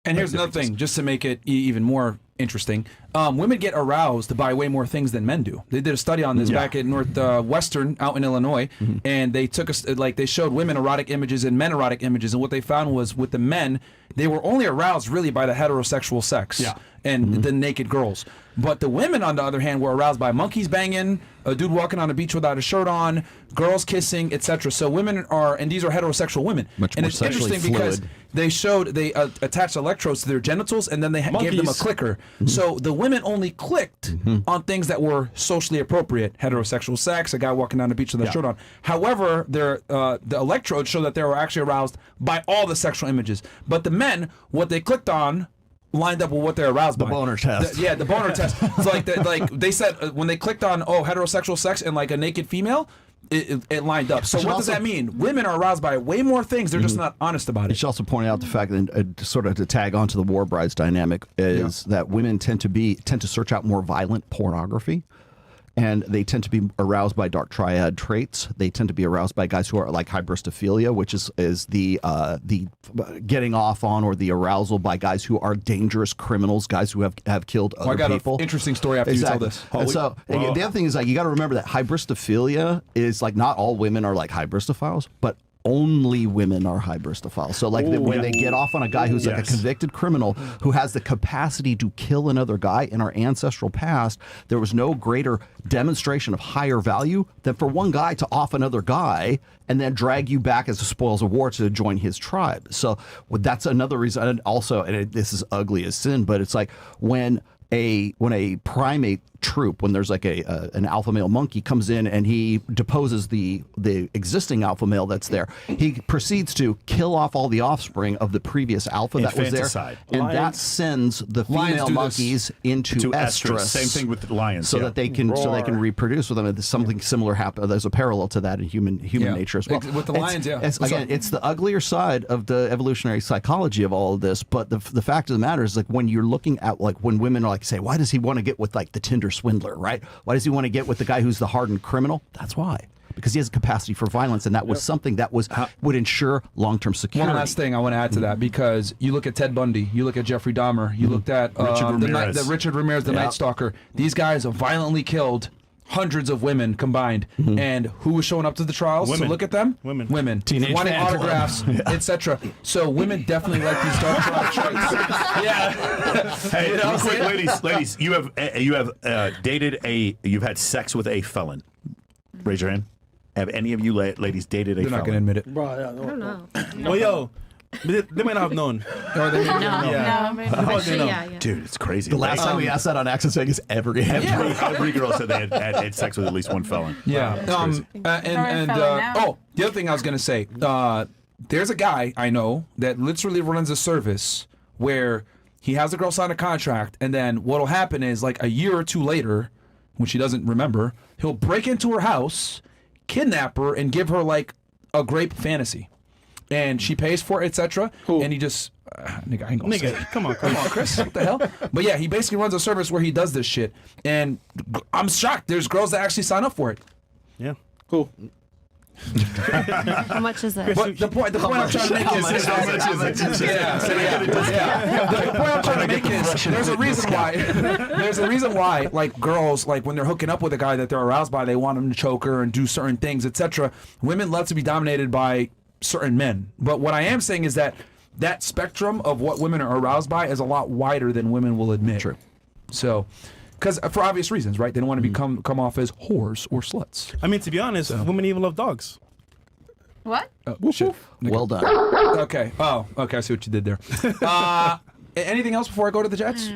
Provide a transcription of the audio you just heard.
And here's another thing, just to make it even more interesting. Women get aroused by way more things than men do. They did a study on this back at Northwestern out in Illinois, and they took they showed women erotic images and men erotic images, and what they found was with the men, they were only aroused really by the heterosexual sex and the naked girls. But the women, on the other hand, were aroused by monkeys banging, a dude walking on the beach without a shirt on, girls kissing, etc. So women are, and these are heterosexual women. Much and more it's sexually interesting because fluid. they showed, they attached electrodes to their genitals, and then they gave them a clicker. So the women only clicked on things that were socially appropriate, heterosexual sex, a guy walking down the beach with a shirt on. However, the electrodes show that they were actually aroused by all the sexual images. But the men, what they clicked on lined up with what they're aroused by. The boner test. The boner test. So like they said when they clicked on heterosexual sex and like a naked female, it lined up. So what does that mean? Women are aroused by way more things. They're just not honest about You it. should also point out the fact that sort of to tag onto the war brides dynamic is that women tend to search out more violent pornography. And they tend to be aroused by dark triad traits. They tend to be aroused by guys who are like hybristophilia, which is the getting off on or the arousal by guys who are dangerous criminals, guys who have killed other I got people. an interesting story after you tell this. And so the other thing is like you got to remember that hybristophilia is like not all women are like hybristophiles, but only women are hybristophiles. So like when they get off on a guy who's like a convicted criminal who has the capacity to kill another guy in our ancestral past, there was no greater demonstration of higher value than for one guy to off another guy and then drag you back as the spoils of war to join his tribe. So that's another reason. And also, this is ugly as sin, but it's like when a primate troop, when there's like an alpha male monkey comes in and he deposes the existing alpha male that's there, he proceeds to kill off all the offspring of the previous alpha that was there, and that sends the female monkeys into estrus. Same thing with the lions, so that they can reproduce with them. And something similar happens. There's a parallel to that in human nature as well. With the lions, It's the uglier side of the evolutionary psychology of all of this. But the fact of the matter is, like when you're looking at like when women are like, say, why does he want to get with like the Tinder swindler, right? Why does he want to get with the guy who's the hardened criminal? That's why. Because he has a capacity for violence, and that was something that would ensure long-term security. One last thing I want to add to that, because you look at Ted Bundy, you look at Jeffrey Dahmer, you looked at Richard Ramirez, the Night Stalker. These guys have violently killed hundreds of women combined, and who was showing up to the trials to look at them? Women. Teenage wanting fan club. autographs, etc. So women definitely like these dark triad traits. Hey, real quick, ladies, you have you've had sex with a felon. Raise your hand. Have any of you ladies dated a felon? They're not going to admit it. Bro, I don't know. well, yo, they might not have known. Or they Yeah. Dude, it's crazy. The last time we asked that on Access Vegas, every girl said they had sex with at least one felon. Yeah. The other thing I was going to say, there's a guy I know that literally runs a service where he has a girl sign a contract, and then what'll happen is like a year or two later, when she doesn't remember, he'll break into her house, kidnap her, and give her like a grape fantasy. And she pays for it, etc. And he just, nigga, I ain't gonna say it. Come on, Chris, what the hell? But yeah, he basically runs a service where he does this shit, and I'm shocked. There's girls that actually sign up for it. Yeah, cool. How much is it? But the point I'm trying to make is the point I'm trying to make is there's a reason why like girls, like when they're hooking up with a guy that they're aroused by, they want him to choke her and do certain things, etc. Women love to be dominated by certain men. But what I am saying is that spectrum of what women are aroused by is a lot wider than women will admit. True. So, because for obvious reasons, right? They don't want to come off as whores or sluts. I mean, to be honest, women even love dogs. What? Shit. Well done. Okay. Oh, okay. I see what you did there. Anything else before I go to the Jets?